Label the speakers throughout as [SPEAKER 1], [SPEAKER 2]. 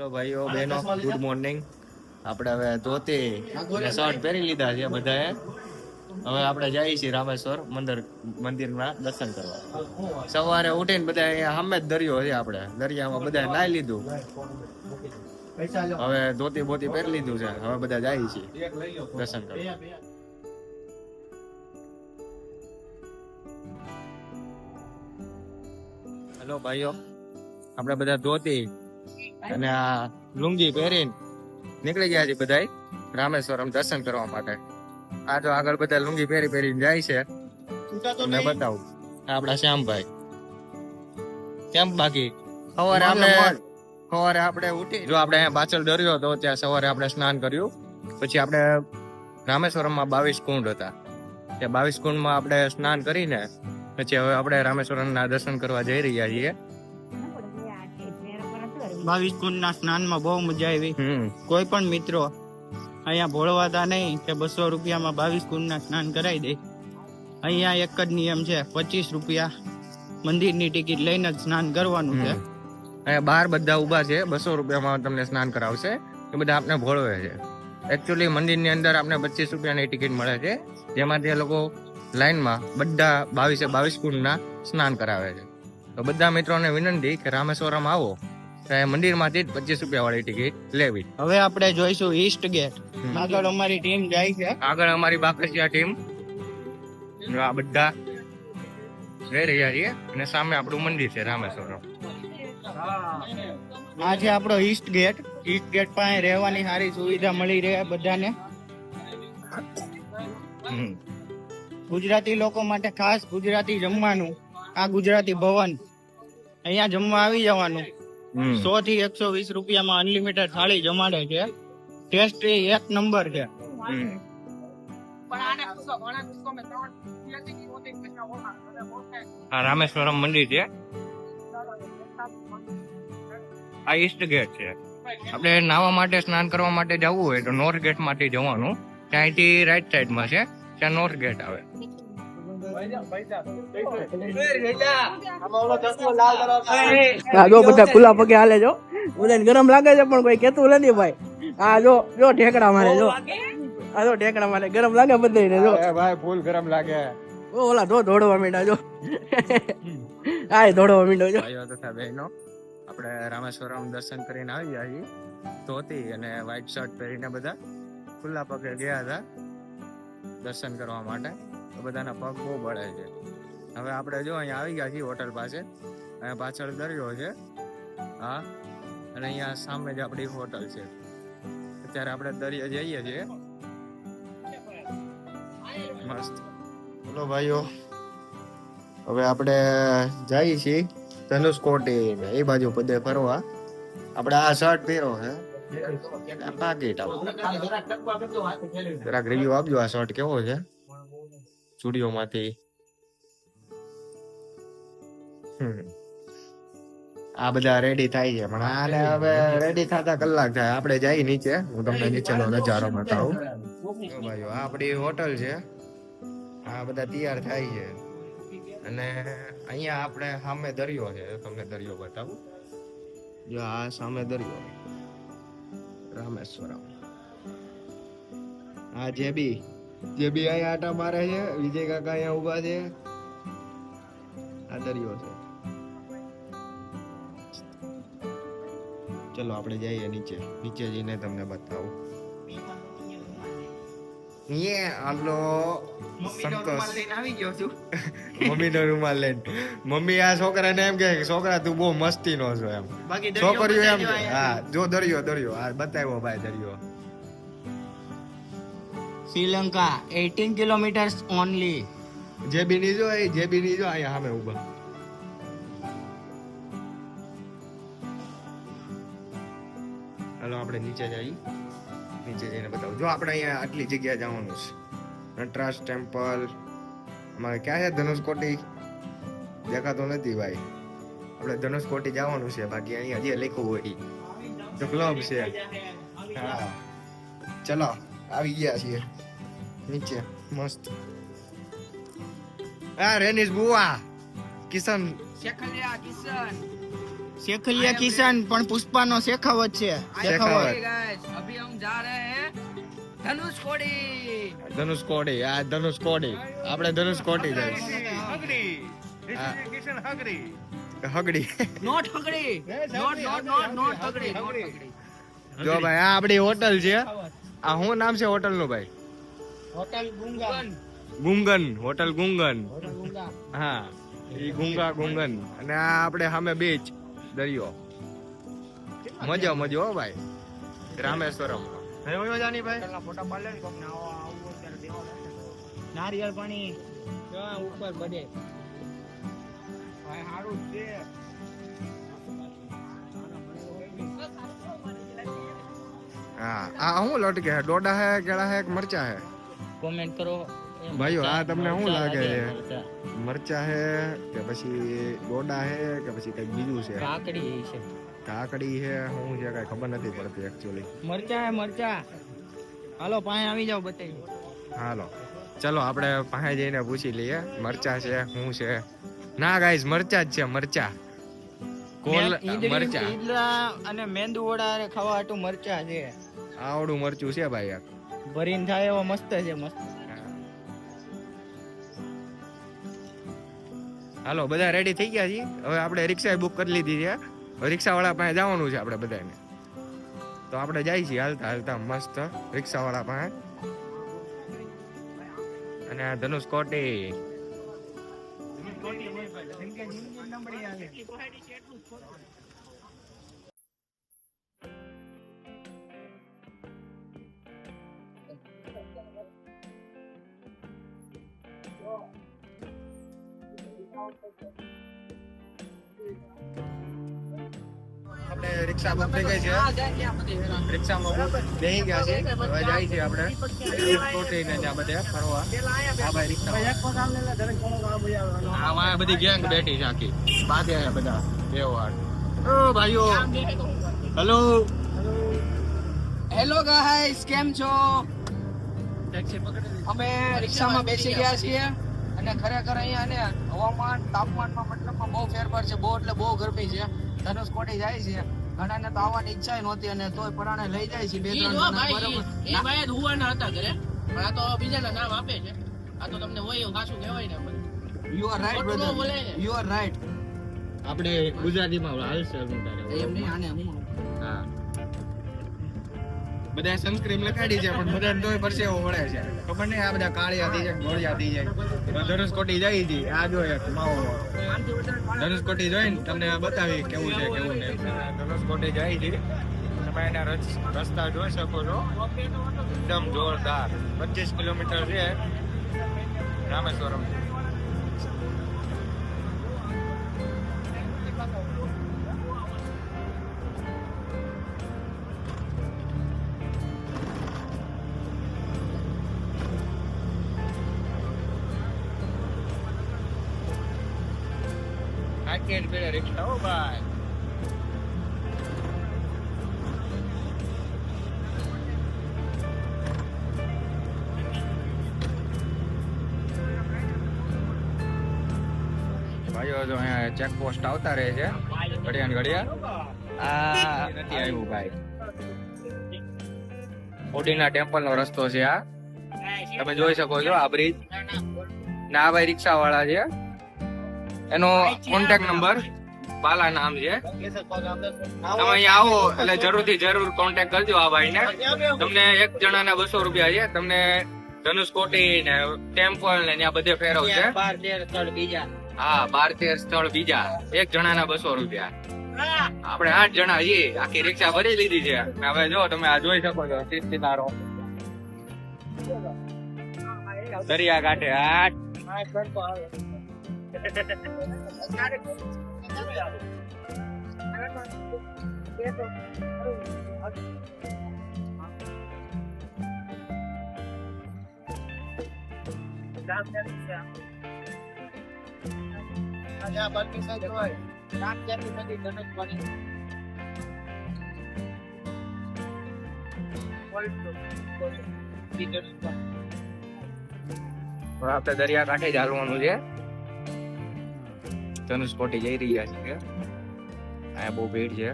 [SPEAKER 1] Hello ભાઈઓ બહેનો, good morning. આપણે હવે ધોતી અને શર્ટ પહેરી લીધા છે બધાએ. હવે આપણે જઈએ છીએ રામેશ્વર મંદિરમાં દર્શન કરવા. સવારે ઉઠીને બધા અહીંયા સામે જ દરિયો છે, આપણે દરિયામાં બધા નાહી લીધું. હવે ધોતી બોતી પહેરી લીધું છે. હવે બધા જઈએ છીએ દર્શન કરવા. હેલો ભાઈઓ, આપણે બધા ધોતી અને આ લુંગી પહેરીને નીકળી ગયા છે બધા રામેશ્વરમ દર્શન કરવા માટે. આ તો આગળ બધા લુંગી પહેરીને જાય છે. તમને બતાવું, આપડા શ્યામભાઈ કેમ. બાકી સવારે આપણે ઉઠી, જો આપણે અહીંયા પાછળ દરિયો હતો ત્યાં સવારે આપણે સ્નાન કર્યું. પછી આપણે રામેશ્વરમમાં 22 કુંડ હતા. ત્યાં 22 કુંડમાં આપણે સ્નાન કરીને પછી હવે આપણે રામેશ્વરમના દર્શન કરવા જઈ રહ્યા છીએ.
[SPEAKER 2] 22 કુંડના સ્નાનમાં બહુ મજા આવી. કોઈ પણ મિત્રો અહીંયા ભોળવાતા નહીં કે 200 રૂપિયામાં 22 કુંડના સ્નાન કરાવી દે. અહીંયા એક જ નિયમ છે, 25 રૂપિયા મંદિરની ટિકિટ લઈને જ સ્નાન કરવાનું છે.
[SPEAKER 1] અહીંયા બહાર બધા ઉભા છે, 200 રૂપિયામાં તમને સ્નાન કરાવશે. એ બધા આપણે ભોળવે છે. એકચ્યુઅલી મંદિરની અંદર આપણે 25 રૂપિયાની ટિકિટ મળે છે, જેમાંથી લોકો લાઈનમાં બધા 22 કુંડના સ્નાન કરાવે છે. તો બધા મિત્રોને વિનંતી કે રામેશ્વરમ આવો મંદિરમાંથી 25 રૂપિયા વાળી ટિકિટ લેવી.
[SPEAKER 2] હવે આપણે જોઈશું ઈસ્ટ ગેટ. આગળ અમારી ટીમ જાય છે.
[SPEAKER 1] આગળ અમારી બાકરિયા ટીમ આ બધા જઈ રહ્યા છીએ અને સામે આપણું મંદિર છે રામેશ્વરમ.
[SPEAKER 2] આ છે આપણો ઈસ્ટ ગેટ. ઈસ્ટ ગેટ પાસે રહેવાની સારી સુવિધા મળી રહે બધાને. ગુજરાતી લોકો માટે ખાસ ગુજરાતી જમવાનું. આ ગુજરાતી ભવન, અહીંયા જમવા આવી જવાનું. 100 થી 120 રૂપિયામાં અનલિમિટેડ થાળી જમાડે છે. ટેસ્ટ એક નંબર છે.
[SPEAKER 1] આ રામેશ્વરમ મંદિર છે. આ ઈસ્ટ ગેટ છે. આપણે નાવા માટે સ્નાન કરવા માટે જવું હોય તો નોર્થ ગેટ માટે જવાનું. ત્યાંથી રાઈટ સાઈડમાં છે, ત્યાં નોર્થ ગેટ આવે.
[SPEAKER 2] બધા ખુલ્લા પગે હાલે જો. બધાને ગરમ લાગે છે પણ કોઈ કેતું નથી ભાઈ. આ જો ઢેકડા મારે જો. આ જો ઢેકડા મારે ગરમ લાગે બધાને જો.
[SPEAKER 1] ભાઈ ફૂલ ગરમ લાગે.
[SPEAKER 2] ઓલા દોડવા માંડ્યા જો. આ દોડવા માંડ્યો જો.
[SPEAKER 1] ભાઈઓ તથા બહેનો, આપણે રામેશ્વરમ દર્શન કરીને આવી ગયા છીએ. ધોતી અને વ્હાઈટ શર્ટ પહેરીને બધા ખુલ્લા પગે ગયા હતા દર્શન કરવા માટે. તો બધાના પગ બહુ બળે છે. હવે આપણે જો અહીંયા આવી ગયા છીએ હોટલ પાસે. અહીંયા પાછળ દરિયો છે, હા, અને અહીંયા સામે જ આપણી હોટલ છે. અત્યારે આપણે દરિયા જઈએ છીએ. મસ્ત. બોલો ભાઈઓ, હવે આપણે જઈએ છીએ ધનુષકોટી એ બાજુ બધે ફરવા. આપણે આ શર્ટ પહેરો છે, જરાક રિવ્યુ આપજો. આ શર્ટ કેવો છે સ્ટુડિયો માંથી? આ બધા રેડી થાય છે, પણ આને હવે રેડી થતા કલાક થાય. આપણે જઈ નીચે, હું તમને નીચેનો નજારો બતાવું. ભાઈઓ, આ આપણી હોટલ છે. આ બધા તૈયાર થાય છે અને અહીંયા આપણે સામે દરિયો છે. તમને દરિયો બતાવું. જો આ સામે દરિયો રામેશ્વરમ. આ જેબી અહીંયા આટા મારે છે. વિજય કાકા અહીંયા ઉભા છે. આ દરિયો છે. ચલો આપણે જઈએ નીચે જઈને તમને બતાવું. હાલો સંતોષ
[SPEAKER 2] આવી ગયો છું.
[SPEAKER 1] મમ્મી નો રૂમાલ લઈને. મમ્મી આ છોકરાને એમ કે છોકરા તું બહુ મસ્તી નો છો એમ. છોકરીઓ એમ કે હા જો દરિયો આ બતાવ્યો ભાઈ દરિયો.
[SPEAKER 2] Sri Lanka 18 kilometres only.
[SPEAKER 1] જેબી ની જો અહીંયા સામે ઉભા. હાલો આપણે નીચે જઈને બતાવું. જો આપણે અહીંયા આટલી જગ્યા જવાનું છે. નટરાજ ટેમ્પલ. અમારે ક્યાં છે ધનુષકોટી? દેખાતો નથી ભાઈ. આપણે ધનુષકોટી જવાનું છે. બાકી અહીંયા જે લખ્યું હોય તો ક્લબ છે. હા ચલો આવી ગયા છીએ નીચે. મસ્ત. હા રેનીશ બુઆ, કિશન
[SPEAKER 2] शेखलिया किसान पण पुष्पानो शेखावत છે
[SPEAKER 1] शेखावत.
[SPEAKER 3] गाइस अभी हम जा रहे हैं धनुषकोडी
[SPEAKER 1] ધનુષકોડી આ ધનુષકોડી આપણે ધનુષકોટી જાય હગડી
[SPEAKER 3] नॉट हगड़ी नॉट नॉट नॉट नॉट हगड़ी नॉट हगड़ी
[SPEAKER 1] જો ભાઈ આ આપણી હોટલ છે આ શું નામ છે હોટલ નું ભાઈ
[SPEAKER 2] હોટલ ગુંગા
[SPEAKER 1] ગુંગન હોટલ ગુંગન
[SPEAKER 2] હોટલ ગુંગા
[SPEAKER 1] હા ઈ ગુંગા ગુંગન અને આ આપણે સામે બીચ દરિયો મજો મજો હો ભાઈ રામેશ્વરમ મજાની ભાઈ
[SPEAKER 2] ફોટા પાડ લે કોક ના આવો ત્યારે દેવા નારિયેળ પાણી ત્યાં ઉપર બધે ભાઈ હારું છે
[SPEAKER 1] हाँ आ हूँ लौट के है डोडा है केड़ा है कि मरचा है
[SPEAKER 2] કોમેન્ટ કરો
[SPEAKER 1] ભાઈઓ આ તમને શું લાગે છે મરચા है કે પછી ડોડા है કે પછી કઈક બીજું છે
[SPEAKER 2] કાકડી છે
[SPEAKER 1] કાકડી है શું છે કઈ ખબર નથી પડતી એકચ્યુઅલી
[SPEAKER 2] મરચા હે મરચા હાલો પાસે આવી જાવ બતાવી
[SPEAKER 1] હાલો ચલો આપણે પાસે જઈને પૂછી લઈએ મરચા છે શું છે ના ગાઈસ મરચા જ છે મરચા કોલ મરચા
[SPEAKER 2] ઈદડા અને મેંદુ વડા હારે ખાવા હાટુ મરચા છે
[SPEAKER 1] આવડું મરચું છે ભાઈ યાર
[SPEAKER 2] ભરીને થાય એવો મસ્ત છે મસ્ત
[SPEAKER 1] હાલો બધા રેડી થઈ ગયા છીએ હવે આપણે રિક્ષા બુક કરી લીધી છે હવે રિક્ષા વાળા પાસે જવાનું છે આપણે બધાને તો આપણે જાય છીએ હાલતા હાલતા મસ્ત રિક્ષા વાળા પાસે અને આ ધનુષકોટી આપણે રિક્ષા બુક થઈ ગઈ છે રિક્ષામાં બેસી ગયા છે હવે જાય છે આપણે ધનુષકોટી ને ત્યાં બધે ફરવા આ ભાઈ રિક્ષા આમાં બધી ગેંગ બેઠી છે આખી બાદે બધા વ્યવહાર ઓ ભાઈઓ હેલો
[SPEAKER 3] હેલો ગાઈસ કેમ છો અમે રિક્ષામાં બેસી ગયા છીએ અને ખરેખર અહીંયા ને હવામાન તાપમાનમાં મતલબમાં બહુ ફેરફાર છે બહુ એટલે બહુ ગરમી છે ધનુષકોટી જાય છે ઘણાને તો આવવાની ઈચ્છા નહોતી અને તોય પરાણે લઈ જાય છે બે ત્રણ જણા બરાબર
[SPEAKER 4] એ ભાઈ હુવાના હતા ઘરે પણ આ તો બીજાના નામ આપે છે આ તો તમને હોય એવું ખાસું કહેવાય ને
[SPEAKER 3] યુ આર રાઈટ
[SPEAKER 4] ખોટું ન
[SPEAKER 3] બ્રધર
[SPEAKER 4] બોલાય ને.
[SPEAKER 3] યુ આર રાઈટ
[SPEAKER 1] આપણે ગુજરાતીમાં હાલશે હું તારે
[SPEAKER 3] એમ નહીં આને હું
[SPEAKER 1] હા બધા સનસ્ક્રીન લખાડી છે પણ બધા તોય પરસેવો વળે છે ખબર નહીં આ બધા કાળિયા થઈ જાય ગોળિયા થઈ જાય ધનુષકોટી જાય છે આ જો એક માવો ધનુષકોટી જોઈને તમને બતાવી કેવું છે કેવું નહીં ધનુષકોટી જાય છે તમે એના રસ્તા જોઈ શકો છો એકદમ જોરદાર 25 કિલોમીટર છે રામેશ્વરમ આકેડ પેલે રિક્ષા હો ભાઈ ભાઈઓ જો અહીંયા ચેક પોસ્ટ આવતા રહે છે ઘડિયા ને ઘડિયા આ નથી આવ્યું ભાઈ ઓડીના ટેમ્પલ નો રસ્તો છે આ તમે જોઈ શકો છો આ બ્રિજ ના આ ભાઈ રિક્ષા વાળા છે એનો કોન્ટેક્ટ નંબર બાલા નામ છે તમે અહીંયા આવો એટલે જરૂરથી જરૂર કોન્ટેક્ટ કરજો આ ભાઈને તમને એક જણાના 200 રૂપિયા છે તમને ધનુષકોટી ને ટેમ્પલ ને ત્યાં બધે ફેરવશે
[SPEAKER 2] 12-13 સ્થળ બીજા
[SPEAKER 1] હા 12-13 સ્થળ બીજા એક જણાના 200 રૂપિયા આપણે 8 જણા છીએ આખી રિક્ષા ભરી લીધી છે હવે જો તમે આ જોઈ શકો છો સિદ્ધારો દરિયા કાંઠે આ આપણે દરિયા કાંઠે જ હાલવાનું છે ધનુષકોટી જઈ રહ્યા છીએ અહીંયા બહુ ભીડ છે.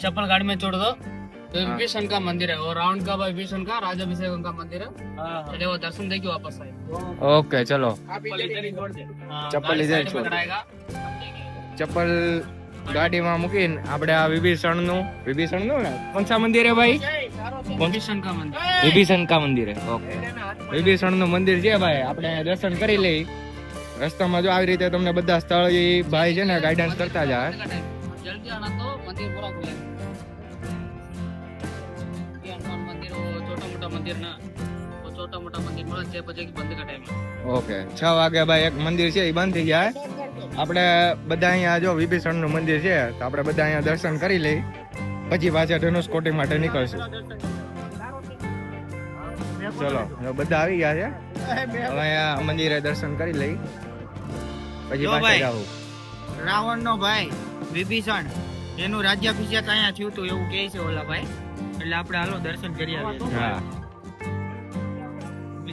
[SPEAKER 4] चप्पल गाड़ी में छोड़ दो तो विभीषण का मंदिर है और रावण का विभीषण का राजाभिषेक का मंदिर है चले वो दर्शन देके वापस आए
[SPEAKER 1] ઓકે ચલો ચપ્પલ લીધે છો. ચપ્પલ ગાડીમાં મૂકીને આપણે આ વિભીષણ નું ને કોણ મંદિર હે ભાઈ?
[SPEAKER 4] विभीषण का मंदिर
[SPEAKER 1] વિભીષણ કા મંદિર હે. ઓકે વિભીષણ નું મંદિર છે ભાઈ. આપણે દર્શન કરી લઈ. રસ્તામાં જો આવી રીતે તમને બધા સ્થળ એ ભાઈ છે ને ગાઈડન્સ કરતા જાય.
[SPEAKER 4] जल्दी आना तो मंदिर पूरा खुले हनुमान मंदिर वो छोटा मोटा मंदिर ना वो छोटा मोटा मंदिर पूरा 6 बजे की बंद का टाइम है
[SPEAKER 1] ઓકે 6 વાગે ભાઈ એક મંદિર છે એ બંધ થઈ જાય. આપણે બધા અહીંયા જો વિભીષણ નું મંદિર છે તો આપણે બધા અહીંયા દર્શન કરી લઈ. પછી પાછા ધનુષકોટી માટે નીકળશું. ચલો હવે બધા આવી ગયા છે. હવે અહીંયા મંદિરે દર્શન કરી લઈ. પછી
[SPEAKER 2] જો
[SPEAKER 1] પાછા
[SPEAKER 2] ભાઈ.
[SPEAKER 1] જાવ.
[SPEAKER 2] રાવણ નો ભાઈ વિભીષણ એનું રાજ્યાભિષેક અહીંયા થયું હતું એવું કહે છે ઓલા ભાઈ. એટલે આપણે હાલો દર્શન કરી આવીએ.
[SPEAKER 1] હા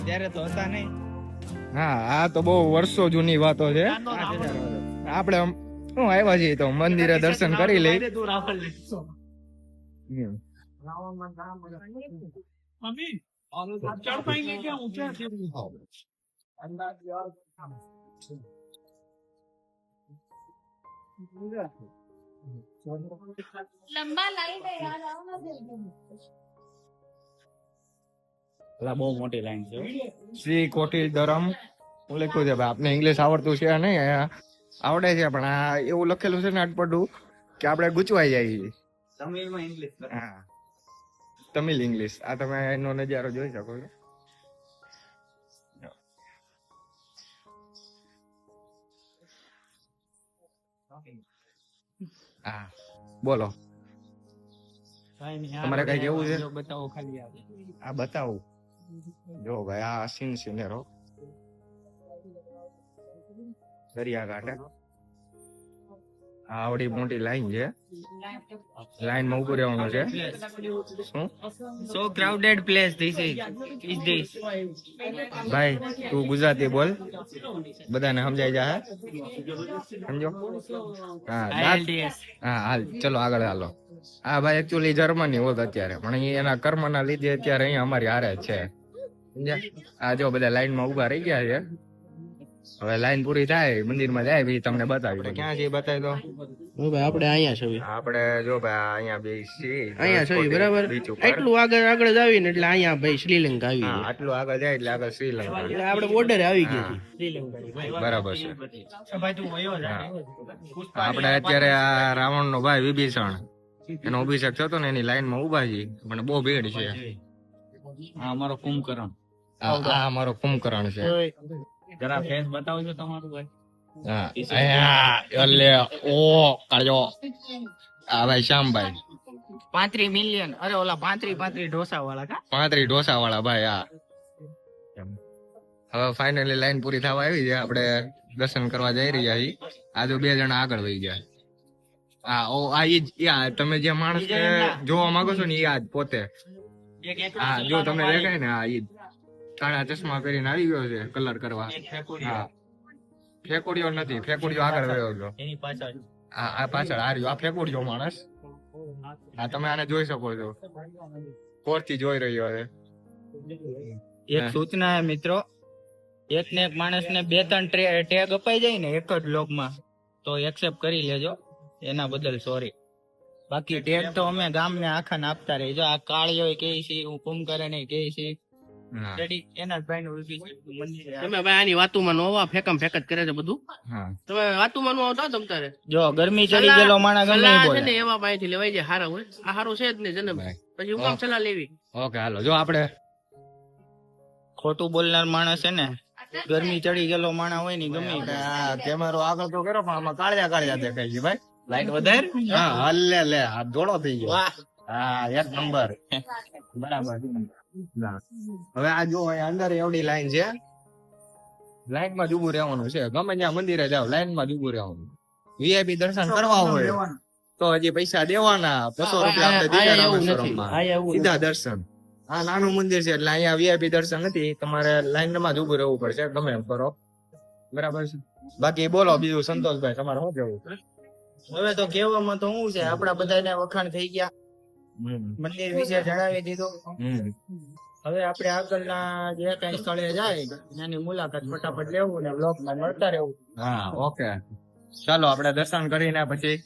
[SPEAKER 2] ત્યારે તો હતા નહીં.
[SPEAKER 1] હા આ તો બહુ વર્ષો જૂની વાતો છે. આપણે શું આવ્યા છીએ તો મંદિરે દર્શન કરી લઈ. હમ.
[SPEAKER 5] लंबा लाइन है यार आओ ना
[SPEAKER 2] બહુ મોટી લાઈન છે.
[SPEAKER 1] શ્રી કોટી ધરમ હું લખ્યું છે ભાઈ. આપને ઇંગ્લિશ આવડતું છે નહીં? આવડે છે પણ આ એવું લખેલું છે ને અટપટું કે આપણે ગૂંચવાઈ જાય છે.
[SPEAKER 2] તમિલમાં ઇંગ્લિશ.
[SPEAKER 1] હા તમિલ ઇંગ્લિશ. આ તમે એનો નજારો જોઈ શકો છો. હા બોલો તમારે કઈ કેવું છે?
[SPEAKER 2] બતાવો ખાલી આવે.
[SPEAKER 1] આ બતાવું જો ભાઈ આ સીન સિનેરો દરિયાકાંઠે આવડી મોટી લાઈન છે. લાઈન માં ઉભું રહેવાનું છે. શું
[SPEAKER 2] So crowded place this is this.
[SPEAKER 1] ભાઈ તું ગુજરાતી બોલ બધાને સમજાઈ જાય. સમજો? હા
[SPEAKER 2] IELTS.
[SPEAKER 1] હા હાલ ચલો આગળ હાલો. આ ભાઈ એકચ્યુઅલી જર્મની હોત અત્યારે પણ એના કર્મના લીધે અત્યારે અહીંયા અમારી હારે જ છે. સમજ્યા? આ જો બધા લાઈન માં ઉભા રહી ગયા છે. હવે લાઈન પૂરી થાય મંદિરમાં જાય પછી તમને બતાવી. ક્યાં છે બતાવી દો.
[SPEAKER 4] આપણે અહીંયા છે
[SPEAKER 1] આપણે જો ભાઈ અહીંયા બે છીએ.
[SPEAKER 4] અહીંયા છે બરાબર
[SPEAKER 1] બીચ ઉપર.
[SPEAKER 4] એટલું આગળ જાવીને એટલે અહીંયા ભાઈ શ્રીલંકા આવી
[SPEAKER 1] હા આટલું આગળ જાય એટલે આગળ શ્રીલંકા.
[SPEAKER 4] એટલે આપણે બોર્ડરે આવી ગયા
[SPEAKER 1] હા.
[SPEAKER 4] શ્રીલંકા
[SPEAKER 1] બરાબર છે.
[SPEAKER 2] ભાઈ તું વયો જા.
[SPEAKER 1] આપણે અત્યારે આ રાવણ નો ભાઈ વિભીષણ એનો અભિષેક થતો ને એની લાઈન માં ઉભા છીએ પણ બહુ ભીડ છે.
[SPEAKER 2] આ અમારો કુંભકર્ણ.
[SPEAKER 1] આ અમારો કુંભકર્ણ છે.
[SPEAKER 2] જરા ફેસ બતાવજો તમારું ભાઈ.
[SPEAKER 1] હા અહીંયા એટલે ઓ કાળજો આ ભાઈ શ્યામભાઈ
[SPEAKER 2] 35 મિલિયન. અરે ઓલા 35 ઢોસા વાળા કા
[SPEAKER 1] 35 ઢોસા વાળા ભાઈ. આ હવે ફાઇનલી લાઈન પૂરી થવા આવી છે. આપણે દર્શન કરવા જઈ રહ્યા છીએ. આ જો 2 જણા આગળ વહી ગયા. હા ઓ આ ઈ જ તમે જે માણસ જોવા માંગો છો ને એ આજ પોતે. હા જો તમને દેખાય ને આ ઈ કાળા ચશ્મા પહેરીને આવી ગયો છે કલર કરવા. હા ફેકોડિયો નથી. ફેકોડિયો આગળ વયો ગયો.
[SPEAKER 2] એની પાછળ
[SPEAKER 1] આ પાછળ આ રહ્યો. આ ફેકોડિયો માણસ. હા તમે આને જોઈ શકો છો. કોરથી જોઈ રહ્યો છે.
[SPEAKER 2] એક સૂચના હે મિત્રો. એક ને એક માણસ ને 2-3 ટેગ અપાઈ જાય ને એક જ લોગમાં તો એક્સેપ્ટ કરી લેજો. એના બદલ સોરી. બાકી ટેગ તો અમે ગામને આખા આપતા રહીજો. આ કાળીઓ કે છે હું કુંભકર્ણ કે છે
[SPEAKER 1] હા
[SPEAKER 2] રેડી એના જ ભાઈનું મંદિર છે.
[SPEAKER 4] તમે ભાઈ આની વાતુમાં નો આવા ફેકમ ફેક જ કરે છે બધું
[SPEAKER 1] હા
[SPEAKER 4] તમે વાતુમાં નો આવતા તમ તારે
[SPEAKER 2] જો ગરમી ચડી ગયેલો માણસ ગમે
[SPEAKER 4] સલાહ
[SPEAKER 2] ઈ
[SPEAKER 4] છે
[SPEAKER 2] બોલે.
[SPEAKER 4] ને એવા પાસેથી લેવાય છે હારા હોય આ હારું છે જ ને જન્મ પછી હું કામ સલાહ લેવી
[SPEAKER 1] ઓકે હાલો જો આપણે
[SPEAKER 2] ખોટું બોલનાર માણસ છે ને ગરમી ચડી ગયેલો માણા હોય ને ગમે ઈ
[SPEAKER 1] આપણે આ કેમેરો આગળ તો કર્યો પણ આમાં કાળિયા દેખાય છે ભાઈ. લાઈટ વધારે હા હલ્લે લે આ જોડો થઈ ગયો.
[SPEAKER 2] વાહ
[SPEAKER 1] હા એક નંબર બરાબર. ના. હવે આ જો અહીંયા અંદર એવડી લાઈન છે, લાઈન માં જ ઉભું રહેવાનું છે. ગમે ત્યાં મંદિરે જાવ લાઈન માં જ ઉભું રહેવાનું. વીઆઈપી દર્શન કરવા હોય તો હજી પૈસા દેવાના 200 રૂપિયા આપણે દીધા રામેશ્વરમમાં. સીધા દર્શન. આ નાનું મંદિર છે એટલે અહીંયા વીઆઈપી દર્શન નથી, તમારે લાઈન માં જ ઉભું રહેવું પડશે ગમે એમ કરો. બરાબર છે. બાકી બોલો બીજું સંતોષભાઈ તમારે શું કેવું?
[SPEAKER 2] હવે તો કેવામાં તો શું છે, આપડા બધાને વખાણ થઈ ગયા, મંદિર વિશે જણાવી દીધું. હવે આપણે આગળના જે કઈ સ્થળે જાય એની મુલાકાત ફટાફટ લેવું ને બ્લોગ માં મળતા રહેવું.
[SPEAKER 1] હા ઓકે ચાલો આપણે દર્શન કરીને પછી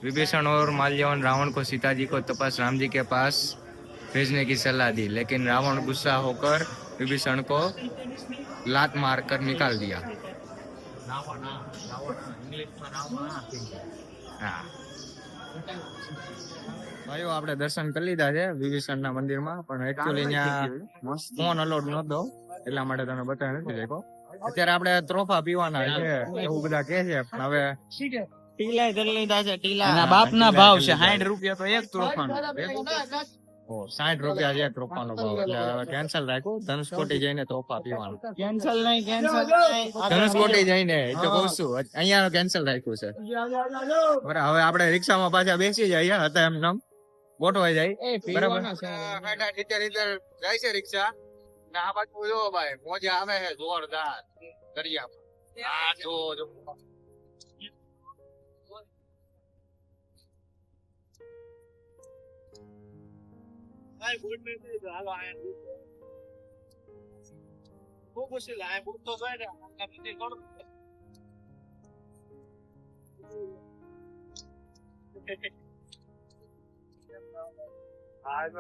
[SPEAKER 1] विभीषण और माल्यवन रावण को सीता जी को तपस राम जी के पास भेजने की सलाह दी, लेकिन रावण गुस्सा होकर विभीषण को लात मार कर निकाल दिया. હા ભાઈઓ આપણે દર્શન કરી લીધા છે વિભીષણ ના મંદિર માં, પણ એકચ્યુઅલી ત્યાં ફોન અલાઉડ નતો એટલા માટે તમે બતાવી નથી શકો. અત્યારે આપણે ત્રોફા પીવાના છે એવું બધા કે છે, પણ હવે
[SPEAKER 2] ટીલા કરી લીધા છે. ટીલા
[SPEAKER 1] એના
[SPEAKER 2] બાપના ભાવ છે 60 રૂપિયા તો એક તોફાનો.
[SPEAKER 1] 60 રૂપિયા છે એક ત્રોફાનો ભાવ, એટલે હવે કેન્સલ રાખ્યું. ધનુષકોટી જઈને તોફા પીવાનું.
[SPEAKER 2] કેન્સલ નહીં
[SPEAKER 1] ધનુષકોટી જઈને એટલે કહું છું અહીંયા કેન્સલ રાખ્યું છે. બરાબર હવે આપણે રિક્ષામાં પાછા બેસી જઈએ હતા એમ નામ ગોઠવાઈ જાય. બરાબર 70 જાય છે રિક્ષા ને આ બાજુ જો ભાઈ મોજા આવે છે જોરદાર દરિયા. આ જો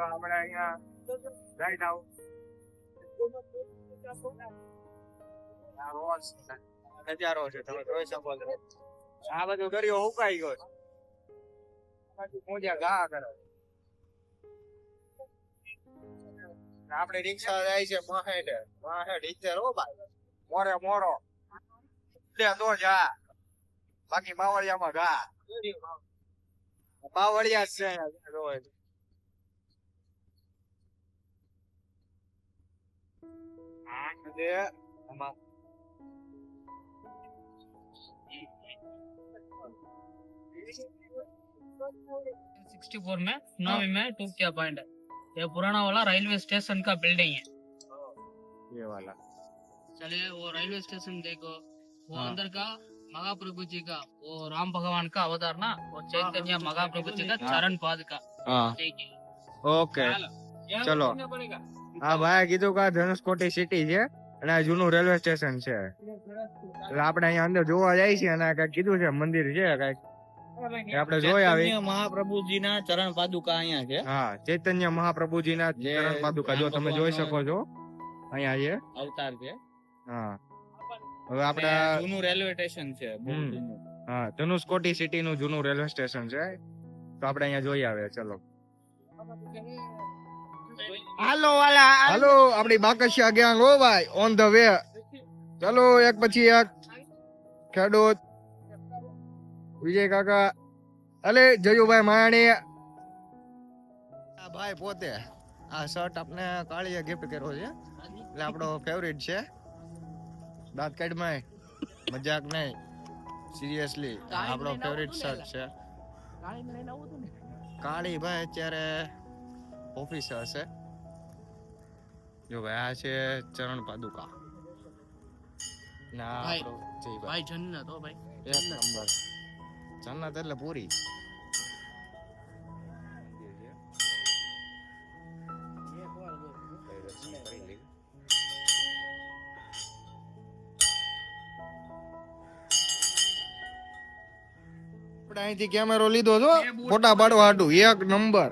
[SPEAKER 1] આપણે અહીંયા રાઈટ આવ નજારો છે તમે જોઈ શકો છો. આ બધું દરિયો ઉકાઈ ગયો છે, મોજા ગા કરે. આપણે રિક્ષા જાય છે મહેડ 70 હો ભાઈ, મોરે મોરો લે તો જા, બાકી બાવળિયામાં ગા. બાવળિયા જ છે રોજ. આમાં
[SPEAKER 4] 64 में 9 में टूकिया पॉइंट है. ये पुराना वाला रेलवे स्टेशन का बिल्डिंग है.
[SPEAKER 1] ये वाला
[SPEAKER 4] चलिए वो रेलवे स्टेशन देखो, वो अंदर का महाप्रभु जी का वो राम भगवान का अवतार ना, वो चैतन्य महाप्रभु जी का चरण पाद का.
[SPEAKER 1] हाँ ओके चलो. હા ભાઈ કીધું કે ધનુષકોટી સિટી છે અને આ જૂનું રેલવે સ્ટેશન છે, એટલે આપણે અહીંયા અંદર જોવા જાય છે અને કઈક કીધું છે મંદિર છે કઈક આપણે જોઈ આવી.
[SPEAKER 2] મહાપ્રભુજી ના ચરણ પાદુકા અહીંયા છે.
[SPEAKER 1] હા ચૈતન્ય મહાપ્રભુજી ના ચરણ પાદુકા જો તમે જોઈ શકો છો અહીંયા છે
[SPEAKER 2] અવતાર છે.
[SPEAKER 1] હા હવે આપણે
[SPEAKER 2] જૂનું રેલવે સ્ટેશન છે બહુ જૂનું.
[SPEAKER 1] હા ધનુષકોટી સિટી નું જૂનું રેલવે સ્ટેશન છે, તો આપણે અહીંયા જોઈ આવે. ચલો
[SPEAKER 2] હાલો વાલા
[SPEAKER 1] હાલો આપણી બાકશિયા ગેંગ હો ભાઈ ઓન ધ વે. ચલો એક પછી એક ખેડૂત વિજય કાકા અલે જયુભાઈ માયાણી આ ભાઈ પોતે આ શર્ટ આપણે કાળીએ ગિફ્ટ કર્યો છે, એટલે આપણો ફેવરિટ છે. દાંત કાઢમાં મજાક નહીં, સિરિયસલી આપણો ફેવરિટ શર્ટ છે. કાળી ભાઈ અત્યારે ઓફિસ હશે. જો ભાઈ આ છે ચરણ પાદુકા ના
[SPEAKER 4] ભાઈ,
[SPEAKER 1] આપણો જયભાઈ.
[SPEAKER 4] भाई जन्नत हो भाई.
[SPEAKER 1] એક નંબર જન્નત એટલે પૂરી. આપણે અહીંથી કેમેરો લીધો છો ફોટા પાડવા હાટું એક નંબર.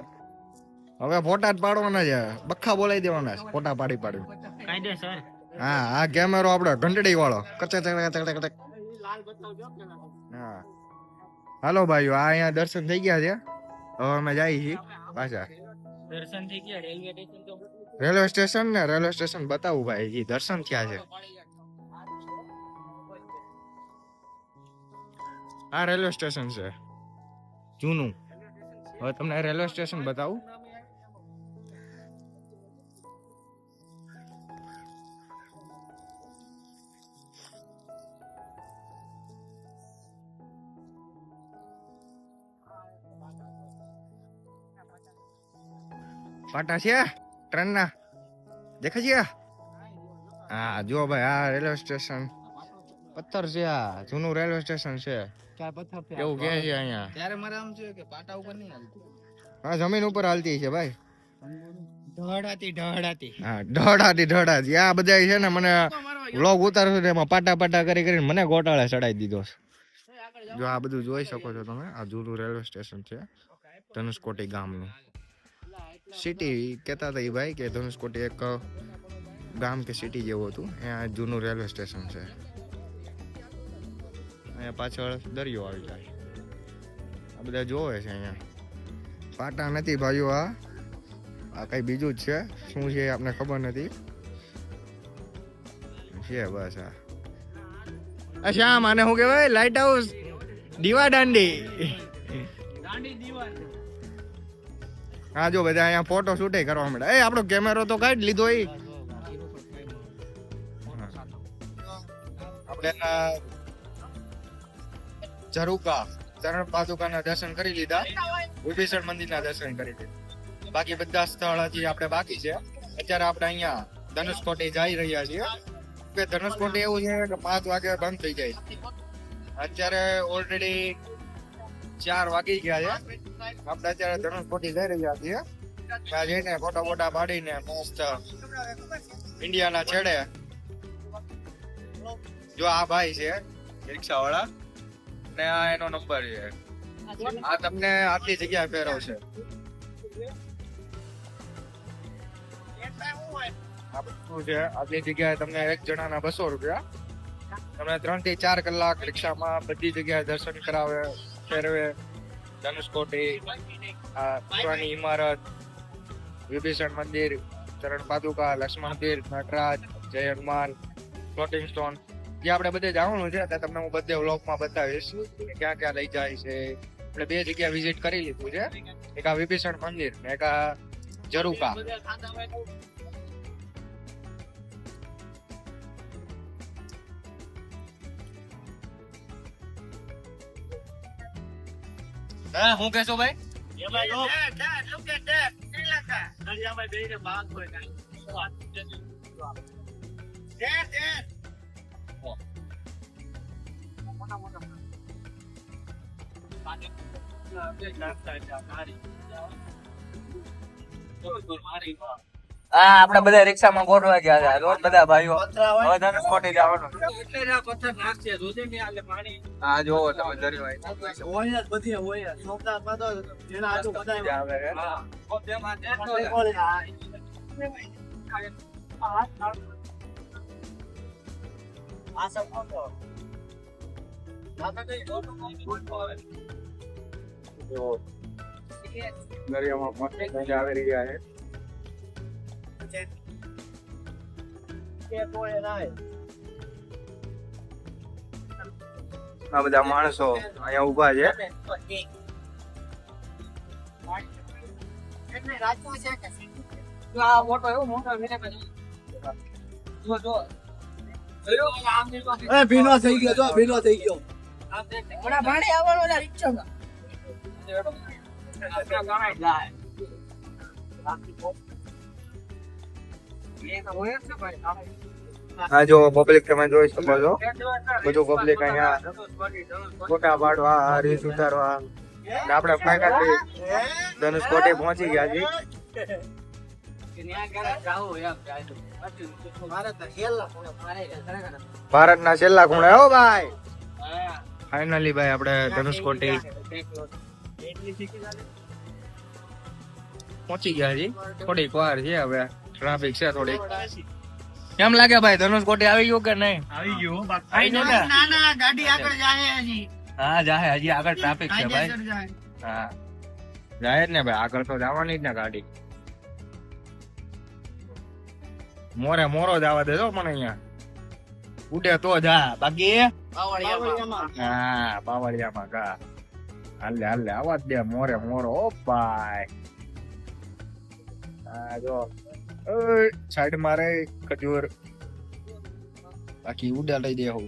[SPEAKER 1] હવે ફોટા જ પાડવાના છે, બખ્ખા બોલાવી દેવાના છે ફોટા પાડી પાડી.
[SPEAKER 2] કાયદેસર.
[SPEAKER 1] હા આ કેમેરો આપણે ઘંટડી વાળો કચે હા હાલો ભાઈઓ આ અહીંયા દર્શન થઈ ગયા છે, હવે અમે જઈએ છીએ પાછા.
[SPEAKER 2] દર્શન થઈ ગયા રેલવે સ્ટેશન તો
[SPEAKER 1] રેલવે સ્ટેશન બતાવું ભાઈ, ઈ દર્શન થયા છે. આ રેલવે સ્ટેશન છે જૂનું. હવે તમને રેલવે સ્ટેશન બતાવું. પાટા છે ટ્રેનના, દેખાય છે? હા જો ભાઈ, આ રેલવે સ્ટેશન પથ્થર છે. આ જૂનું રેલવે સ્ટેશન છે એવું કે છે અહીંયા.
[SPEAKER 3] ત્યારે મારે આમ છે કે પાટા ઉપર નહીં હાલતું.
[SPEAKER 1] હા જમીન ઉપર હાલતી છે ભાઈ.
[SPEAKER 2] ઢળાતી
[SPEAKER 1] હા ઢળાતી. આ બધા છે ને મને વ્લોગ ઉતારશો ને એમાં પાટા કરી કરીને મને ગોટાળે ચડાવી દીધો છે. જો આ બધું જોઈ શકો છો તમે. આ જૂનું રેલવે સ્ટેશન છે ધનુષકોટી ગામનું. સિટી કહેતા હતા એ ભાઈ કે ધનુષકોટી એક ગામ કે સિટી જેવું હતું. અહીંયા જૂનું રેલવે સ્ટેશન છે. અહીંયા પાછળ દરિયો આવી જાય. આ બધા જોવે છે અહીંયા. પાટા નથી ભાઈઓ, આ કઈ બીજું જ છે. શું છે આપને ખબર નથી. છે બસ આ શ્યામ, આને શું કહેવાય? લાઇટ હાઉસ, દીવા દાંડી. હા જો બધા અહીંયા ફોટો શૂટ કરવા માંડે. એ આપણો કેમેરો તો કાઢી લીધો. આપણે ઝરૂકા ચરણ પાદુકાના દર્શન કરી લીધા, વિભીષણ મંદિરના દર્શન કરી લીધા. બાકી બધા સ્થળ હજી આપણે બાકી છે. અત્યારે આપણે અહીંયા ધનુષકોટી જઈ રહ્યા છીએ. કે ધનુષકોટી એવું છે કે 5 વાગે બંધ થઈ જાય. અત્યારે ઓલરેડી 4 વાગી ગયા છે. આપણે અત્યારે ધનુષકોટી જઈ રહ્યા છીએ. ત્યાં જઈને ફોટા પાડીને મસ્ત ઇન્ડિયાના છેડે. જો આ ભાઈ છે રિક્ષા વાળા ને આ એનો નંબર છે. આ તમને આટલી જગ્યા ફેરવશે. આટલી જગ્યાએ તમને એક જણાના 200 રૂપિયા. તમને 3 થી 4 કલાક રિક્ષામાં બધી જગ્યાએ દર્શન કરાવે, ફેરવે. ધનુષકોટી, આ પુરાની ઇમારત, વિભીષણ મંદિર, ચરણ પાદુકા, લક્ષ્મણ તીર્થ, નટરાજ, જય હનુમાન, ફ્લોટિંગ સ્ટોન, જે આપણે બધે જવાનું છે ત્યાં તમને હું બધે વ્લોગમાં બતાવીશ કે ક્યાં ક્યાં લઈ જાય છે. આપણે 2 જગ્યા વિઝિટ કરી લીધું છે. એક આ વિભીષણ મંદિર ને એક આ ઝરૂકા. હા હું કહેશો ભાઈ? આપડે બધા રિક્ષામાં ગોઠવા ગયા હતા. રોજ બધા ભાઈઓ હવે ધનુષકોટી જવાનું. હા જોવો તમે દરિયામાં મસ્ત મજા આવી રહ્યા છે. આ બધા માણસો અહીંયા ઉભા છે.
[SPEAKER 3] ભીનો થઈ ગયો.
[SPEAKER 1] હા જો પબ્લિક તમે જોઈ શકો છો. બધું પબ્લિક અહીંયા ફોટા પાડવા, રીલ્સ ઉતારવા. આપણે ફાઇનલી ધનુષકોટી પહોંચી ગયા છીએ. ભારતના છેલ્લા ખૂણે હો ભાઈ. ફાઇનલી ભાઈ આપણે ધનુષકોટી પહોંચી ગયા છીએ. થોડીક વાર છે હવે, ટ્રાફિક છે થોડીક. કેમ લાગે ભાઈ ધનુષકોટી આવી ગયું કે નહીં?
[SPEAKER 2] આવી ગયું.
[SPEAKER 3] ના ગાડી આગળ જાય હજી.
[SPEAKER 1] હા જાય હજી આગળ ટ્રાફિક છે ભાઈ. હા જાય જ ને ભાઈ, આગળ તો જવાની જ ને ગાડી. મોરે મોરો જ આવવા દેજો પણ અહીંયા ઉડે તો જા બાકી હા બાવળિયામાં ગા હાલે હાલે આવા જ દે મોરે મોરો ઓ ભાઈ આ જો સાઈડ મારે ખજૂર બાકી ઉડા લઈ દે હું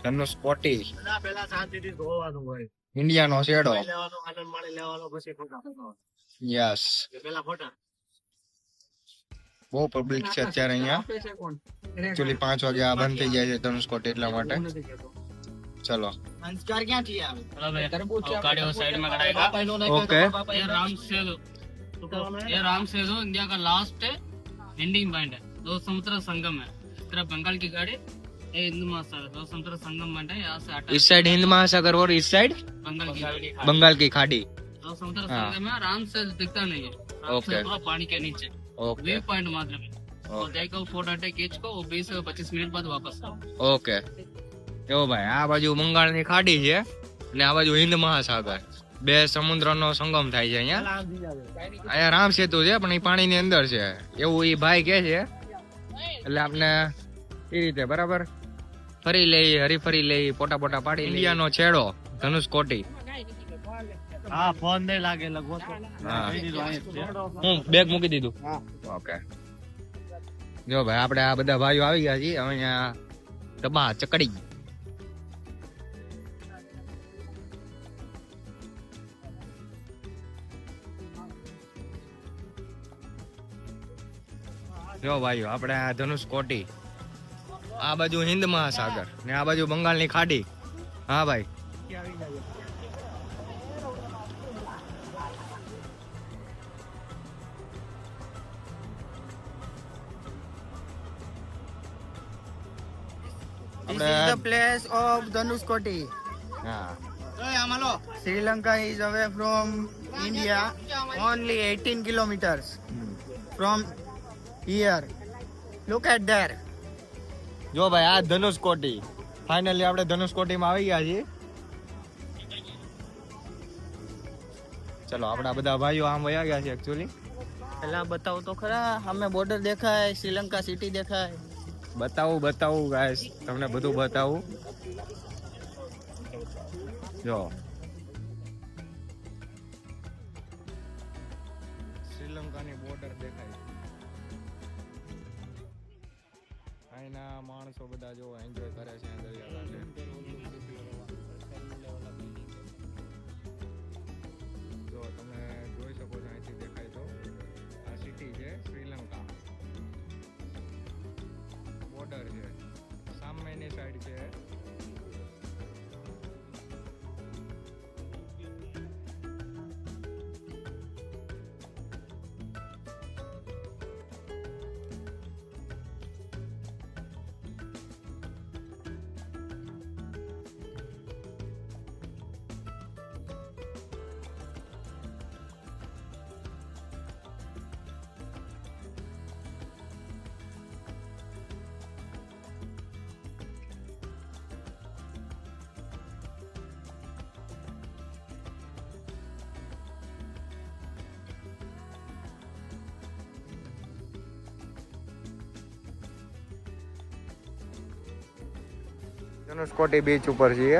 [SPEAKER 1] ધનુષ કોટી ઇન્ડિયાનો શેડો યસ બહુ પબ્લિક છે અત્યારે અહીંયા એકચ્યુઅલી 5 વાગે આ બંધ થઈ જાય છે ધનુષ કોટી એટલા માટે ચલો
[SPEAKER 2] સંસ્કાર ક્યાંથી આવે
[SPEAKER 4] गाड़ियों साइड में खड़ा है
[SPEAKER 1] ओके
[SPEAKER 4] ये राम सेतु इंडिया का लास्ट एंडिंग पॉइंट है दो समुद्र संगम है इस तरफ बंगाल की खाड़ी ये हिंदू महासागर दो समुद्र संगम पॉइंट है यहाँ से अटैक
[SPEAKER 1] इस साइड हिंद महासागर और इस साइड
[SPEAKER 4] बंगाल की खाड़ी
[SPEAKER 1] बंगाल की खाड़ी
[SPEAKER 4] दो समुद्र संगम है राम से दिखता नहीं है राम
[SPEAKER 1] ओके।
[SPEAKER 4] से पूरा पानी के नीचे
[SPEAKER 1] ओके
[SPEAKER 4] व्यू पॉइंट मात्र में और देखो फोटो खींच को 20 से 25 मिनट बाद वापस आओ
[SPEAKER 1] ઓકે જો ભાઈ આ બાજુ બંગાળની ખાડી છે અને આ બાજુ હિન્દ મહાસાગર બે સમુદ્રનો સંગમ થાય છે અહીંયા અહીંયા રામ સેતુ છે પણ એ પાણીની અંદર છે એવું એ ભાઈ કહે છે એટલે આપણે એ રીતે બરાબર ફરી લઈ હરીફરી લઈ પોટા પોટા પાડી ઇન્ડિયાનો છેડો ધનુષ કોટી
[SPEAKER 2] હા ફોન નહીં લાગે લગભગ
[SPEAKER 1] હા હું બેગ મૂકી દીધું ઓકે જો ભાઈ આપણે આ બધા ભાઈઓ આવી ગયા છીએ હવે અહીંયા દબા ચકડી જો ભાઈઓ આપણે આ ધનુષ કોટી આ બાજુ હિન્દ મહાસાગર ને આ બાજુ બંગાળની ખાડી હા ભાઈ
[SPEAKER 2] This is the place of Dhanushkoti.
[SPEAKER 1] હા
[SPEAKER 2] Sri Lanka is away from India only 18 kilometers from here. Look at there.
[SPEAKER 1] જો ભાઈ આ ધનુષ કોટી ફાઇનલી આપણે ધનુષ કોટીમાં આવી ગયા છીએ ચલો આપણા બધા ભાઈઓ આમ વયા ગયા છે એકચ્યુઅલી
[SPEAKER 2] પેલા બતાવો તો ખરા અમે બોર્ડર દેખાય શ્રીલંકા સિટી દેખાય
[SPEAKER 1] બતાવું ગાઈસ તમને બધું બતાવું જો શ્રીલંકાની બોર્ડર દેખાય અહીંના માણસો બધા જો એન્જોય કરે છે દરિયા કાંઠે જો તમે જોઈ શકો છો અહીંથી દેખાય તો આ સિટી છે શ્રીલંકા બોર્ડર છે સામેની સાઈડ છે ધનુષકોટી બીચ ઉપર છીએ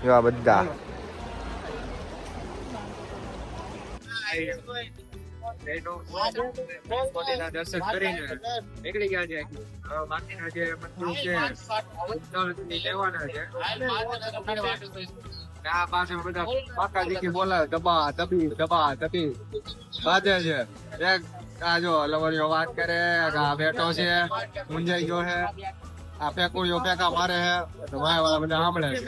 [SPEAKER 1] જો આ બધા દર્શન કરીને નીકળી ગયા છે બાકીના જે મંદિર છે લેવાના છે આ પાસે બધા પાકા દીકી બોલાવે દબા દબી બાંધે છે એક આ જો લવરીઓ વાત કરે આ બેઠો છે મુંજાઈ ગયો છે આ પેકુડીઓ પેકા મારે છે તો ભાઈ વાળા બધા સાંભળે છે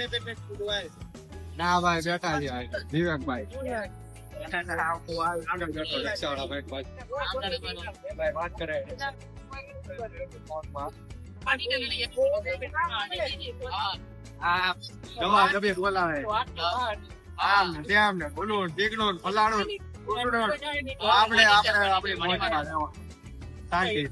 [SPEAKER 1] ના ભાઈ બેઠા છે વિવેકભાઈ આગળ બેઠો રિક્ષાવાળા ભાઈ વાત કરે આ દવા દબી બોલાવે આમ તેમ ને બોલું ટીકડું ફલાણું આપણે આપણી મોજમાં રહેવાનું શાંતિ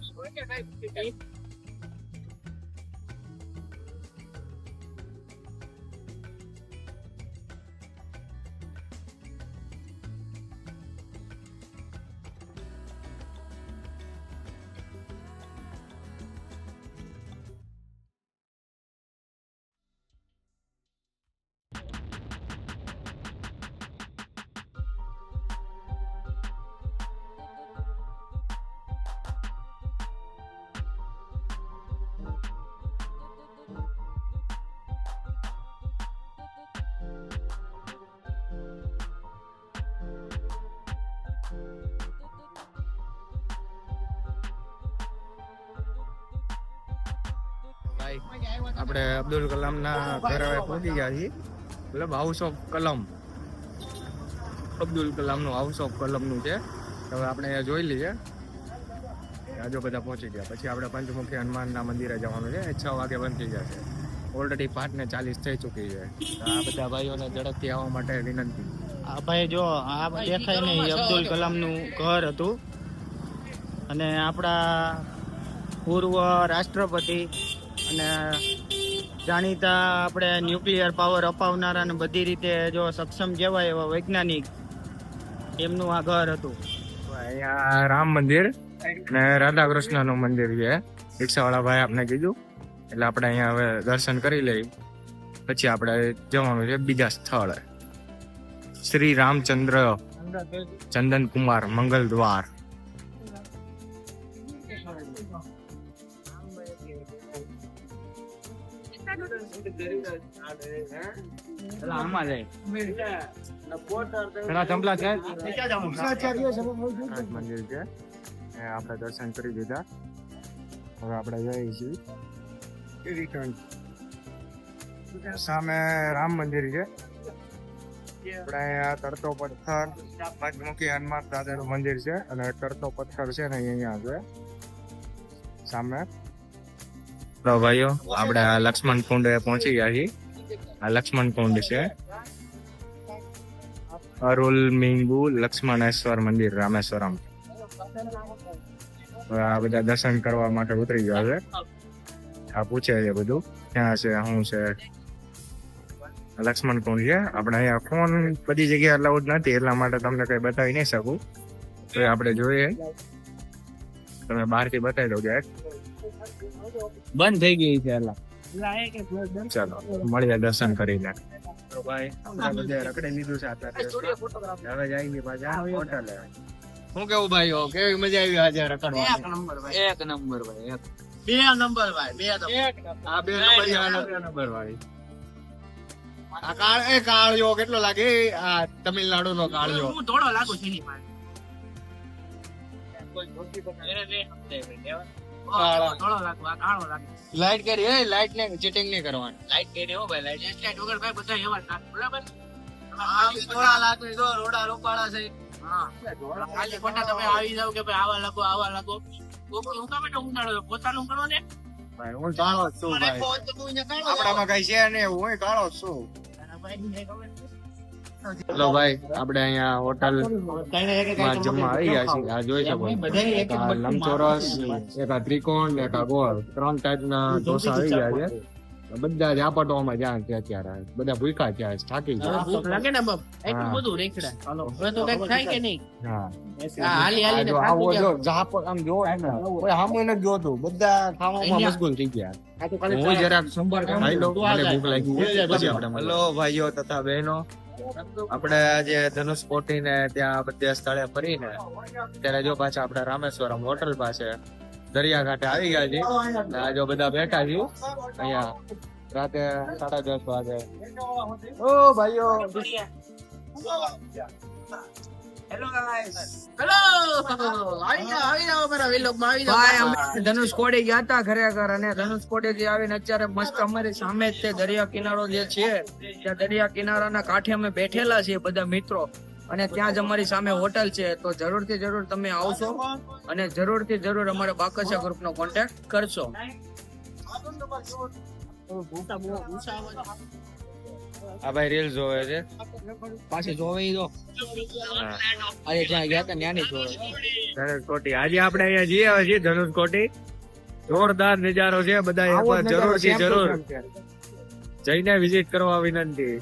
[SPEAKER 1] ભાઈ આપણે અબ્દુલ કલામ ના ઘરે પહોંચી ગયા છીએ, મતલબ હાઉસ ઓફ કલમ, અબ્દુલ કલામ નું હાઉસ ઓફ કલમ નું છે. હવે આપણે અહીંયા જોઈ લઈએ. આજે બધા પહોંચી ગયા પછી આપણે પંચમુખી હનુમાન ના મંદિરે જવાનું છે. 6 વાગે બંધ થઈ જશે. ઓલરેડી 5:40 થઈ ચૂકી છે. આ બધા ભાઈઓને ઝડપથી આવવા માટે વિનંતી.
[SPEAKER 2] આ ભાઈ જો આ દેખાય ને એ અબ્દુલ કલામ નું ઘર હતું અને આપણા પૂર્વ રાષ્ટ્રપતિ અને જાણીતા આપણે ન્યુક્લિયર પાવર અપાવનારા ને બધી રીતે જો સક્ષમ કહેવાય એવા વૈજ્ઞાનિક એમનું આ ઘર હતું.
[SPEAKER 1] અહીંયા રામ મંદિર ને રાધા કૃષ્ણ નું મંદિર છે. રિક્ષાવાળા ભાઈ આપણે કીધું એટલે આપણે અહીંયા હવે દર્શન કરી લઈ, પછી આપણે જવાનું છે બીજા સ્થળ, શ્રી રામચંદ્ર ચંદન કુમાર મંગલ દ્વાર. આમાં જાય ચંપલા છે મંદિર છે. આપણે દર્શન કરી દીધા. હવે આપણે જઈએ છીએ રિટર્ન. સામે રામ મંદિર છે. આપણે અહીંયા તરતો પથ્થર, પંચમુખી હનુમાન દાદાનું મંદિર છે અને તરતો પથ્થર છે ને અહીંયા છે સામે. તો ભાઈઓ આપણે આ લક્ષ્મણ કુંડ પહોંચી ગયા છીએ. આ લક્ષ્મણ કુંડ છે. અરુલ મિંગુ લક્ષ્મણેશ્વર મંદિર રામેશ્વરમ. આ બધા દર્શન કરવા માટે ઉતરી ગયા છે. આ પૂછે છે બધું ક્યાં છે શું છે. લક્ષ્મણ કુંડ છે. આપણે અહીંયા ફોન બધી જગ્યાએ અલાઉડ નથી એટલા માટે તમને કઈ બતાવી નહીં શકું. તો આપણે જોઈએ, તમે બહારથી બતાવી દો જાય. બંધ થઈ ગઈ છે એલા. ચાલો મળીએ દર્શન કરીને. તો ભાઈ આપણે બધે રખડી લીધું છે અત્યારે. હવે જઈએ પાછા હોટલે. શું કેવું ભાઈઓ, કેવી મજા આવી આજે રખડવાની?
[SPEAKER 3] એક નંબર ભાઈ.
[SPEAKER 2] બે નંબર ભાઈ.
[SPEAKER 1] આ 2 નંબર વાળી. આ કાળિયો કેટલો લાગે? આ તમિલનાડુ નો કાળિયો.
[SPEAKER 2] હું થોડો લાગુ છું એની પાસે. થોડો લાગુ, આ કાળો લાગે.
[SPEAKER 1] લાઈટ કરી, એ લાઈટ ને ચીટિંગ નહીં કરવાની.
[SPEAKER 2] લાઈટ કરી હો ભાઈ, લાઈટ વગર ભાઈ બધા એવા થાય બરાબર. આ થોડા લાગે જો રોડા રોપાળા છે. હા ખાલી ખોટા તમે આવી જાવ કે ભાઈ આવા લાગો હું કામ એટલે ઉનાળો પોતાનું કરો ને
[SPEAKER 1] ભાઈ. હું કાળો જ છું ભાઈ. આપણામાં કઈ છે નહીં, હું કાળો જ છું. ચલો ભાઈ આપણે અહીંયા હોટલ માં જમવા આવી ગયા છીએ. આ જોઈ શકો આ લંબચોરસ, એક આ ત્રિકોણ, એક આ ગોળ, 3 ટાઈપના ઢોસા આવી ગયા છે. બધા ઝાપટોમાં જ્યાં છે અત્યારે બધા ભૂખ્યા છે, થાકી ગયા.
[SPEAKER 2] ભૂખ લાગે ને બાપ એટલું બધું રેખડા. હવે તો કઈક થાય કે નહીં?
[SPEAKER 1] હા
[SPEAKER 2] હાલી હાલી
[SPEAKER 1] આવો જો ઝાપટ આમ જો ને કોઈ સામે નથી જોતું, બધા ખાવામાં મશગુલ થઈ ગયા. હું જરાક ખાઈ લઉં, મને ભૂખ લાગી છે. પછી આપણે હેલો ભાઈઓ તથા બહેનો, આપણે આજે ધનુષકોટી ને ત્યાં બધા સ્થળે ફરીને ત્યારે જો પાછા આપણે રામેશ્વરમ હોટલ પાસે દરિયા ઘાટે આવી ગયા છીએ. આ જો બધા બેઠા છીએ અહીંયા રાતે 10:30 વાગે. ઓ ભાઈઓ
[SPEAKER 2] હેલો ગાઈસ, હેલો આવી જાઓ મારા વિલોગમાં આવી
[SPEAKER 3] ભાઈ
[SPEAKER 2] જાઓ.
[SPEAKER 3] અમે ધનુષકોડી ગયા હતા ખરેખર, અને ધનુષકોડી થી આવીને અત્યારે મસ્ત અમારી સામે જ તે દરિયા કિનારો જે છે ત્યાં દરિયા કિનારાના કાંઠે અમે બેઠેલા છીએ બધા મિત્રો, અને ત્યાં જ અમારી સામે હોટલ છે. તો જરૂરથી જરૂર તમે આવશો અને જરૂરથી જરૂર અમારા બાકસા ગ્રુપનો કોન્ટેક્ટ કરશો.
[SPEAKER 1] આ ભાઈ રીલ જોવે છે.
[SPEAKER 3] પાછી જોવે ઈ જો આજે જ્યાં ગયા હતા ત્યાંની જોવે.
[SPEAKER 1] ધનુષકોટી આજે આપણે અહીંયા જઈએ હવે છીએ ધનુષકોટી. જોરદાર નજારો છે. બધા એકવાર જરૂરથી જરૂર જઈને વિઝિટ કરવા વિનંતી.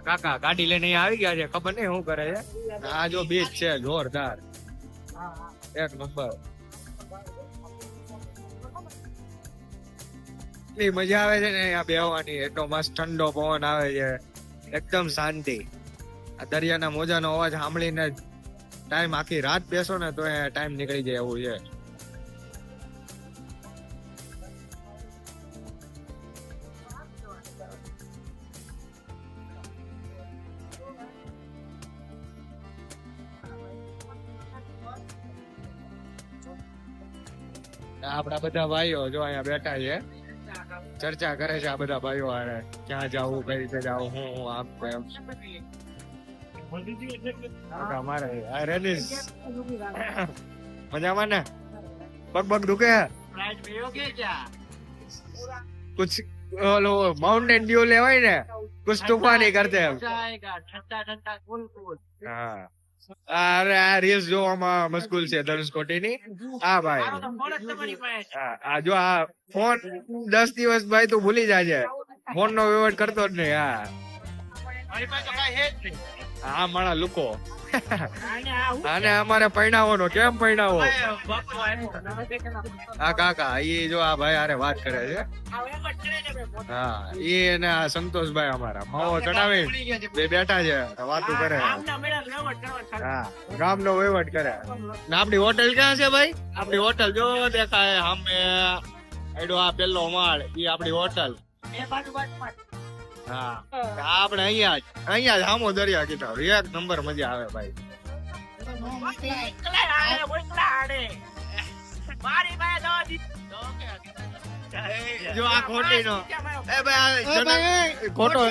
[SPEAKER 1] કાકા ગાડી લઈને અહીંયા આવી ગયા છે, ખબર નહીં શું કરે છે. આ જો બીચ છે જોરદાર, એક નંબર. એટલી મજા આવે છે ને અહીંયા બેહવાની. એટલો મસ્ત ઠંડો પવન આવે છે, એકદમ શાંતિ. આ દરિયાના મોજાનો અવાજ સાંભળીને ટાઈમ આખી રાત બેસો ને તો ટાઈમ નીકળી જાય એવું છે. આપડા બધા ભાઈઓ જો અહીંયા બેઠા છે, ચર્ચા કરે છે આ બધા ભાઈઓ હારે ક્યાં જાવું, કઈ રીતે જાવું, હું આમ તેમ. અમારે આ રેલીસ મજામાં ને? પગ પગ દુખે? कुछ लो माउंटेन ड्यू लेवाय ने कुछ तूफानी करते हैं. हाँ अरे આ રીલ્સ જોવામાં મશગુલ છે ધનુષકોટી ની. હા ભાઈ આ જો આ ફોન 10 દિવસ ભાઈ તું ભૂલી જાજે, ફોન નો વહીવટ કરતો જ નહીં. હા મારા લુકો આને અમારે પૈણાવો કેમ પૈણાવો? હા કાકા એ જો આ ભાઈ હારે વાત કરે છે. હા એ ને આ સંતોષભાઈ અમારા માવો ચડાવી બે બેઠા છે, વાતો કરે. હા ગામનો વહીવટ કરે. ને આપડી હોટલ ક્યાં છે ભાઈ? આપડી હોટલ જો દેખાય સામે એડો આ પેલો માળ, એ આપડી હોટલ. હા આપણે અહીંયા જ સામો દરિયા કિનારો, એક નંબર મજા આવે ભાઈ. જો આ ખોટી નો ખોટો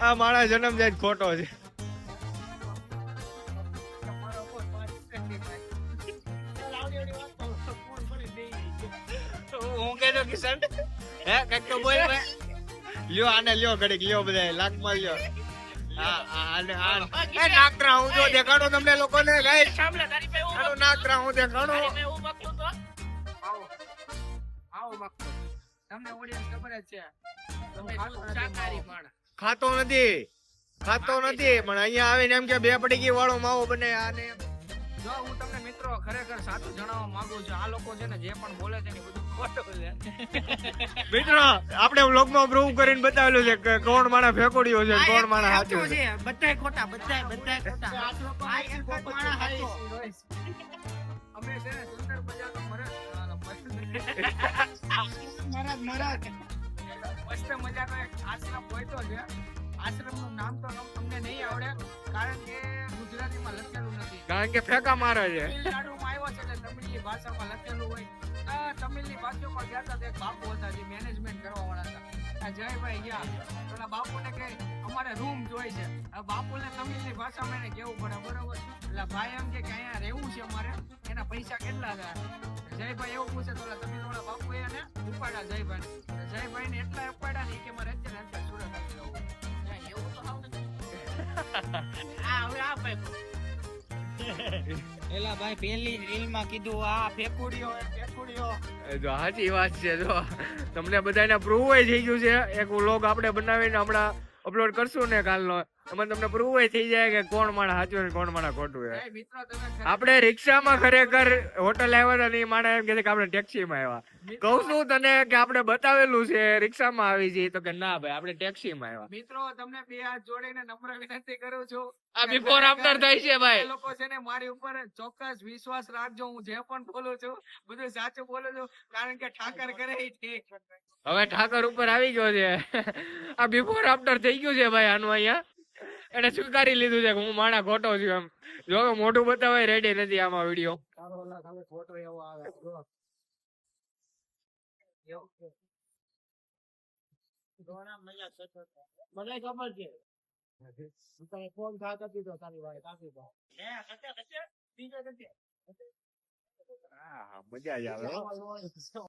[SPEAKER 1] આ મારા જન્મ જાય ખોટો છે. હું કેતો કિશન હે કઈક તો બોલ ભાઈ. લ્યો આને લ્યો ઘડીક લ્યો બધા લાખ માં લ્યો. નાકરા હું જો દેખાડો તમને લોકોને ગાઈસ, નાકરા હું દેખાડો. ખાતો નથી પણ અહીંયા આવીને એમ કે 2 પડીકી વાળો માવો બને. આને
[SPEAKER 3] જો હું તમને મિત્રો ખરેખર સાચું જણાવવા માંગુ છું, આ લોકો છે ને જે પણ બોલે છે ને એ બધું ખોટું છે.
[SPEAKER 1] મિત્રો આપણે વ્લોગમાં પ્રૂવ કરીને બતાવેલું છે કે કોણ માણસ ફેકોડ્યો છે, કોણ માણસ સાચું છે.
[SPEAKER 2] બધાય ખોટા, બધાય ખોટા. આ એક જ માણસ સાચો.
[SPEAKER 3] અમે છે ને સુંદર બજારનો મસ્ત મજાનો એક આશ્રમ હોયતો છે. આશ્રમનું નામ તો તમને નહીં આવડે કારણ કે ગુજરાતીમાં લખેલું નથી,
[SPEAKER 1] કારણ કે ફેંકા મારે છે.
[SPEAKER 3] તમિલનાડુમાં આવ્યો છે એટલે તમિલની ભાષામાં લખેલું હોય. તમિલની ભાષામાં ગયા હતા, એક બાપુ હતા જે મેનેજમેન્ટ કરવા વાળા હતા. આ જયભાઈ ગયા પેલા બાપુને કે અમારે રૂમ જોઈ છે. આ બાપુને તમિલની ભાષામાં એને કેવું પડે બરોબર. એટલે ભાઈ એમ કે અહીંયા રહેવું છે અમારે, એના પૈસા કેટલા થાય? જયભાઈ એવું પૂછે તો તમિલ વાળા બાપુ એને ઉપાડ્યા જયભાઈ ને એટલા ઉપાડ્યા ને કે મારે અત્યારે સુરત આવી જવું. એવું તો આવું
[SPEAKER 2] એલા ભાઈ પહેલી રીલ માં કીધું આ ફેકુડિયો.
[SPEAKER 1] જો સાચી વાત છે. જો તમને બધાને પ્રૂવ થઈ ગયું છે. એક વ્લોગ આપણે બનાવીને હમણાં અપલોડ કરશું ને કાલનો, એમાં તમને પ્રૂવ થઈ જાય કે કોણ માણસ સાચું ને કોણ માણસ ખોટું છે. આપણે રિક્ષામાં ખરેખર હોટલ આવ્યા હતા ને એ માણસ એમ કે આપણે ટેક્સીમાં આવ્યા. કહું છું તને કે આપણે બતાવેલું છે રિક્ષામાં આવી જઈએ, તો કે ના ભાઈ આપણે ટેક્સીમાં આવ્યા.
[SPEAKER 3] મિત્રો તમને બે હાથ જોડીને નમ્ર વિનંતી કરું છું,
[SPEAKER 1] આ બિફોર આફ્ટર થાય છે ભાઈ.
[SPEAKER 3] લોકો છે ને મારી ઉપર ચોક્કસ વિશ્વાસ રાખજો. હું જે પણ બોલું છું બધું સાચું બોલું છું, કારણ કે ઠાકર કરે એ ઠીક.
[SPEAKER 1] હવે ઠાકર ઉપર આવી ગયો છે. આ બિફોર આફ્ટર થઈ ગયું છે ભાઈ આનું. અહીંયા એને સ્વીકારી લીધું છે કે હું માણા ખોટો છું એમ. જો મોઢું બતાવાય રેડી નથી આમાં વિડીયો.
[SPEAKER 3] ફોટો એવો આવે મને ખબર છે. ફોન ખાતા પીધો તારી ભાઈ કાપી દો.
[SPEAKER 1] મજા જ આવે.